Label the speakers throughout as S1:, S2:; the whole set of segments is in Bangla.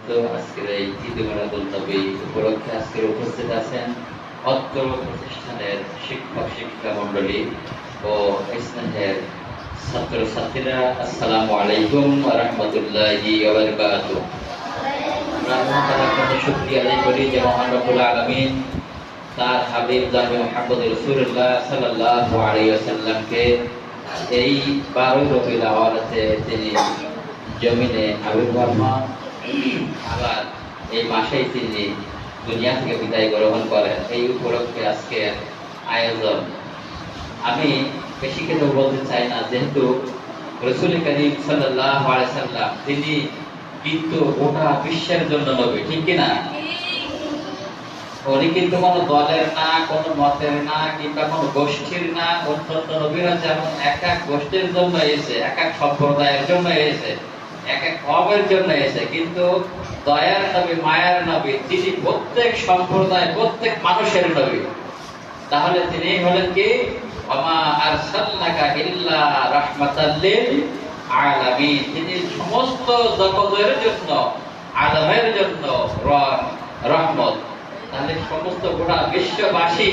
S1: তো আজকের এই ঈদ মিলাদুন নবী উপলক্ষে আজকের উপস্থিত আছেন অত্র প্রতিষ্ঠানের শিক্ষক শিক্ষিকা মণ্ডলী ও স্নেহের ছাত্র ছাত্রীরা। আসসালামু আলাইকুম ওয়া রাহমাতুল্লাহি ওয়া বারাকাতুহু। আমরা আল্লাহর কাছে শুকরিয়া আদায় করি যে মহান রব্বুল আলামিন তার হাবিব জানি মুহাম্মদ রাসূলুল্লাহ সাল্লাল্লাহু আলাইহি ওয়াসাল্লামকে এই 12 রবিউল আওয়ালে তিনি জমিনে আবির্ভাব হন, আবার এই মাসেই তিনি দুনিয়া থেকে বিদায় গ্রহণ করেন। এই উপলক্ষে আজকের আয়োজন। আমি বেশি কিছু বলতে চাই না, যেহেতু রাসূল করিম সাল্লাল্লাহু আলাইহি ওয়াসাল্লাম তিনি কিন্তু গোটা বিশ্বের জন্য নবী, ঠিক কি না? উনি কিন্তু কোনো দলের না, কোনো মতের না, কিংবা কোনো গোষ্ঠীর না। অন্যান্য নবীরা যেমন এক এক গোষ্ঠীর জন্য এসে, এক এক সম্প্রদায়ের জন্য এসে, এক এক কওমের জন্য এসে, কিন্তু দয়ার নবী, মায়ার নবী, তিনি প্রত্যেক সম্প্রদায়, প্রত্যেক মানুষের নবী। তাহলে তিনি হলেন কি? ওমা আরসালনাকা ইল্লা রাহমাতাল লিল আলামিন। তিনি সমস্ত জগতের জন্য, আলমের জন্য রহমত। তাহলে সমস্ত গোটা বিশ্ববাসী,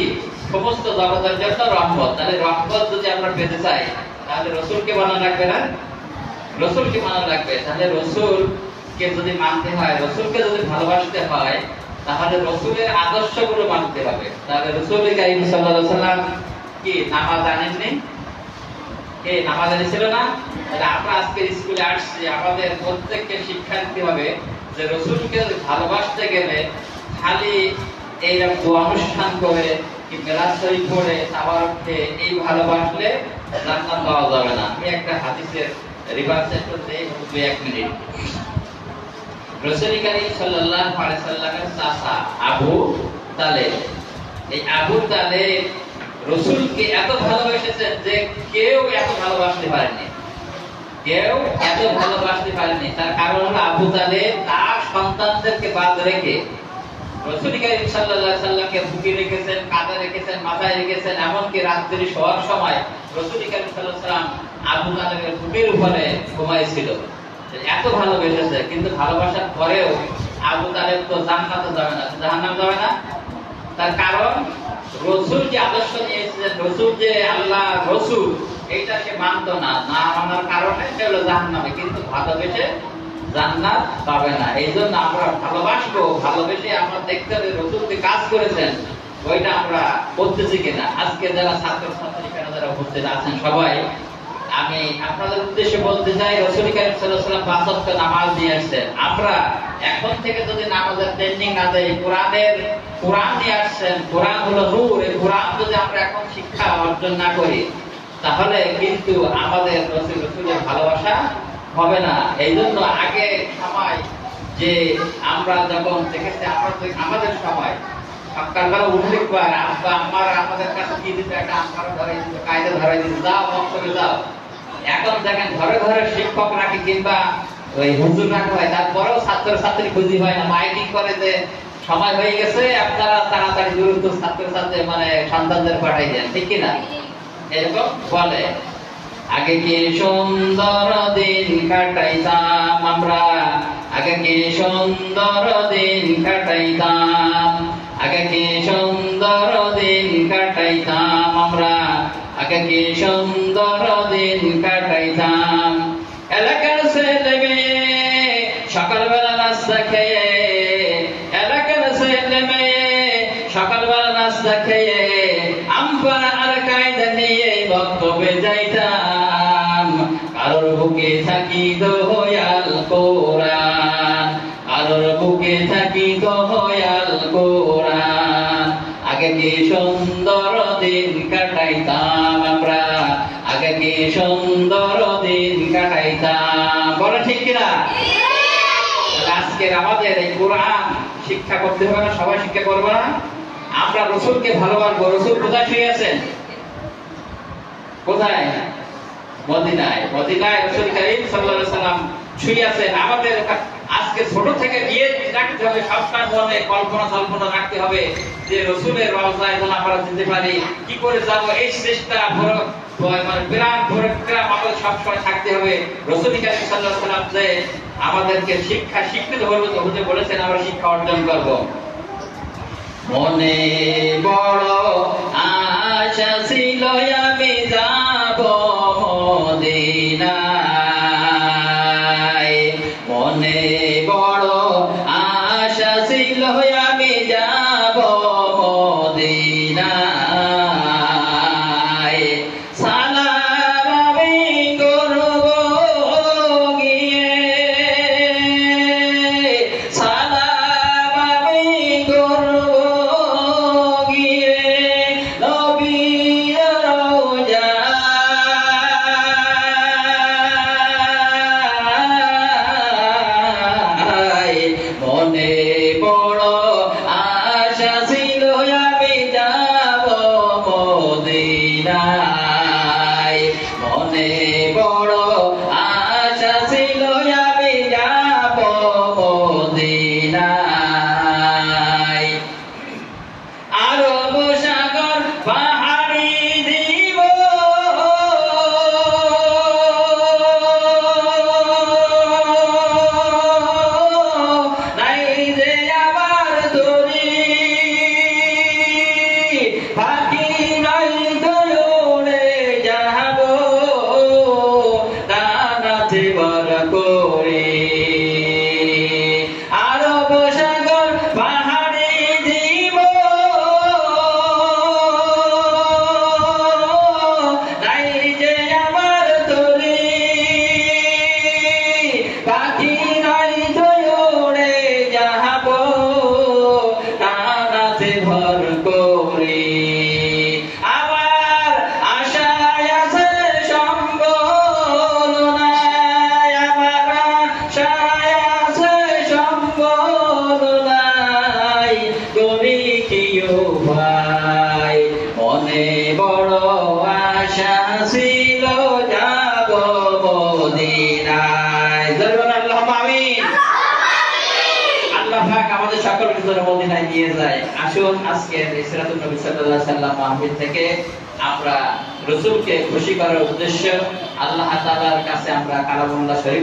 S1: সমস্ত জগতের জন্য রহমত। তাহলে রহমত যদি আমরা পেতে চাই, তাহলে রসুলকে মানা রাখবে না? রসুলকে মানা রাখবে। তাহলে রসুলকে যদি মানতে হয়, রসুলকে যদি ভালোবাসতে হয়, তাহলে রসুলের আদর্শগুলো মানতে হবে। তাহলে রসুল কারীম সাল্লাল্লাহু আলাইহি ওয়াসাল্লাম কি নামাজ জানেননি? কে নামাজ জানেছিল না? তাহলে আমরা আজকে স্কুলে আসছি, আমাদের প্রত্যেককে শিক্ষা দিতে হবে যে রসুলকে ভালোবাসতে গেলে খালি এইরকম দোয়া অনুষ্ঠান করে কি মিলাদ শরীফ পড়ে তাওয়ারুফ খেয়ে এই ভালোবাসলে জান্নাত পাওয়া যাবে না। আমি একটা হাদিসের রিভার্স করতে 2-1 মিনিট। রাসূল করিম সাল্লাল্লাহু আলাইহি ওয়াসাল্লামের চাচা আবু তালেব, এই আবু তালেব রাসূলকে এত ভালোবেসেছেন যে কেউ এত ভালোবাসতে পারেনি, কেউ এত ভালোবাসতে পারেনি। তার কারণ হলো আবু তালেব তার সন্তানদেরকে বাদ রেখে রাসূল করিম সাল্লাল্লাহু আলাইহি ওয়াসাল্লামকে বুকে রেখেছেন, কাঁধে রেখেছেন, মাথায় রেখেছেন। এমনকি রাত্রি শোয়ার সময় রাসূল করিম সাল্লাল্লাহু আলাইহি ওয়াসাল্লাম আবু তালেবের বুকের উপরে ঘুমাইছিল। এত ভালোবেসেছে, কিন্তু ভালোবাসার পরেও আবু তালেব তো জান্নাতে যাবে না, জাহান্নামে যাবে না। তার কারণ রাসূল যে আদর্শ নিয়ে এসেছেন, রাসূল যে আল্লাহ রাসূল, এইটা সে মানতো না। না মানার কারণে সে হলো জাহান্নামে, কিন্তু ভালোবেসে জান্নাত পাবে না। এইজন্য আমরা ভালোবাসবো, ভালোবেসে আমরা দেখতে হবে রাসূল যে কাজ করেছেন ওইটা আমরা করতেছি কিনা। আজকে যারা ছাত্র ছাত্রী যারা উপস্থিত আছেন সবাই, আমি আপনাদের উদ্দেশ্যে বলতে চাই, রাসূল করিম সাল্লাল্লাহু আলাইহি ওয়াসাল্লাম 5 ওয়াক্ত নামাজ নিয়ে আসছেন। আমরা এখন থেকে যদি নামাজের ট্রেনিং না দেই, কোরআন নিয়ে আসছেন, কোরআন হলো নূর, এই কোরআন যদি আমরা এখন শিক্ষা অর্জন না করি, তাহলে কিন্তু আমাদের রাসূলের ভালোবাসা হবে না। এইজন্য আগে সময় যে আমরা যখন দেখেছি, আমাদের সময় সকালবেলা উঠলে আব্বা আম্মারা আমাদের কাছে কি দিত, একটা আম্মারা ধরাই দিত, কায়দা ধরাই দিত, যাও বক্তব্যে যাও। এখন দেখেন ঘরে ঘরে শিক্ষক রাখি কিংবা ওই হুজুর রাখা হয়, তারপরেও ছাত্র ছাত্রী খুঁজি হয় না। মাইকিং করে যে সময় হয়ে গেছে, আপনারা তাড়াতাড়ি দ্রুত ছাত্র ছাত্রী মানে সন্তানদের পাঠাই দেন, ঠিক কিনা? এরকম বলে। আগে কি সুন্দর দিন কাটাইতাম আমরা, আগে কি সুন্দর দিন কাটাইতাম, আগে কি সুন্দর দিন কাটাইতাম আমরা, আগে কি সুন্দর দিন কাটাইতাম। এলাকার ছেলে মেয়ে সকালবেলা নাস্তা খেয়ে, এলাকার ছেলে মেয়ে সকালবেলা নাস্তা খেয়ে আম্পা আর কায়দা নিয়ে বক্তব্যে যাইতাম। কারোর বুকে থাকি দয়াল কোরআন, কারোর বুকে থাকি দয়াল কোরআন। আগে কি সুন্দর দিন কাটাইতাম আমরা, আগে কি সুন্দর দিন কাটাইতাম। বলে ঠিক কিনা? আজকের আমাদের এই কোরআন শিক্ষা করতে হবে না? সবাই শিক্ষা করবো না? আমরা রসুলকে ভালোবাসবো। রসুল কোথায় শুয়ে আছেন? কোথায়? মদিনায়। মদিনায় রাসূল করিম সাল্লাল্লাহু আলাইহি ওয়াসাল্লাম শুয়ে আছেন। আমাদের আজকে ছোট থেকে বিয়ে রাখতে হবে, সবসময় মনে কল্পনা রাখতে হবে যে রসুলের রওজায় যেন আমরা যেতে পারি। কি করে যাব, এই চেষ্টা মানে বিরাট পরিক্রম আমাদের সবসময় থাকতে হবে। রাসূল কারীম সাল্লাল্লাহু আলাইহি ওয়াসাল্লাম যে আমাদেরকে শিক্ষিত হতে বলেছেন, আমরা শিক্ষা অর্জন করব। মনে বড় আশা ছিল আমি যাব মদিনায়, মনে বড় আশা ছিল আমি যাব মদিনায়, সালাম আমি করব গিয়ে, সালাম আমি করব গিয়ে নবীর রওজায়, মনে বড় আশা ছিল আমি যাব মদিনায়, মনে বড় আশা ছিল আমি যাব মদিনায়। আরব সাগর পাহাড়ি দিব, নাই যে আমার তরি, পাখি নাই তো উড়ে যাব ডানাতে ভর করে। আরব সাগর পাহাড়ি দিব, নাই যে আমার তরি, পাখি নাই তো উড়ে যাব ডানাতে ভর করে। আমার আশায় আছে সম্বল নাই, আমার আশায় আছে সম্বল নাই, করি কি উপায়, মনে বড় আশা ছিল যাব মদিনায়। জোরে আল্লাহুম্মা আমিন। আল্লাহ পাক আমাদের সকলকে যেন মদিনায় নিয়ে যায়। আসুন আজকে সিরাতুন নবী সাল্লাল্লাহু আলাইহি ওয়াসাল্লাম মাহফিল থেকে আমরা রাসূলকে খুশি করার উদ্দেশ্যে আল্লাহ তাআলার কাছে আমরা কালামুল্লাহ শরীফ